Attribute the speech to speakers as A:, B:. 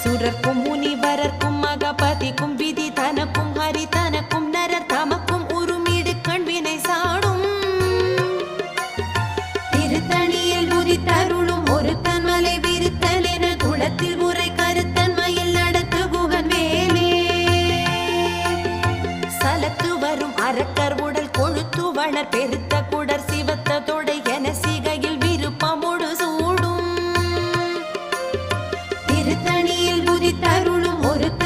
A: சுரர்க்கும் முனிவரர்க்கும் மகபதிக்கும் விதி தனக்கும் ஹரி தனக்கும் நரர் தமக்கும் உருமிடு கண்வினை சாடும் திருத்தணியில் உதித்தருளும் ஒருத்தன் மலை விருத்தன் என குளத்தில் உரை கருத்தன்மையில் நடத்து குகன் வேலே சலத்து வரும் அரக்கர் உடல் கொழுத்து வளர் பெருத்த குடர் சிவத்த தொடை என சிகையில் விருப்பமோடு சூடும் திருத்தணியில் உதித்தருளும் ஒருத்தன்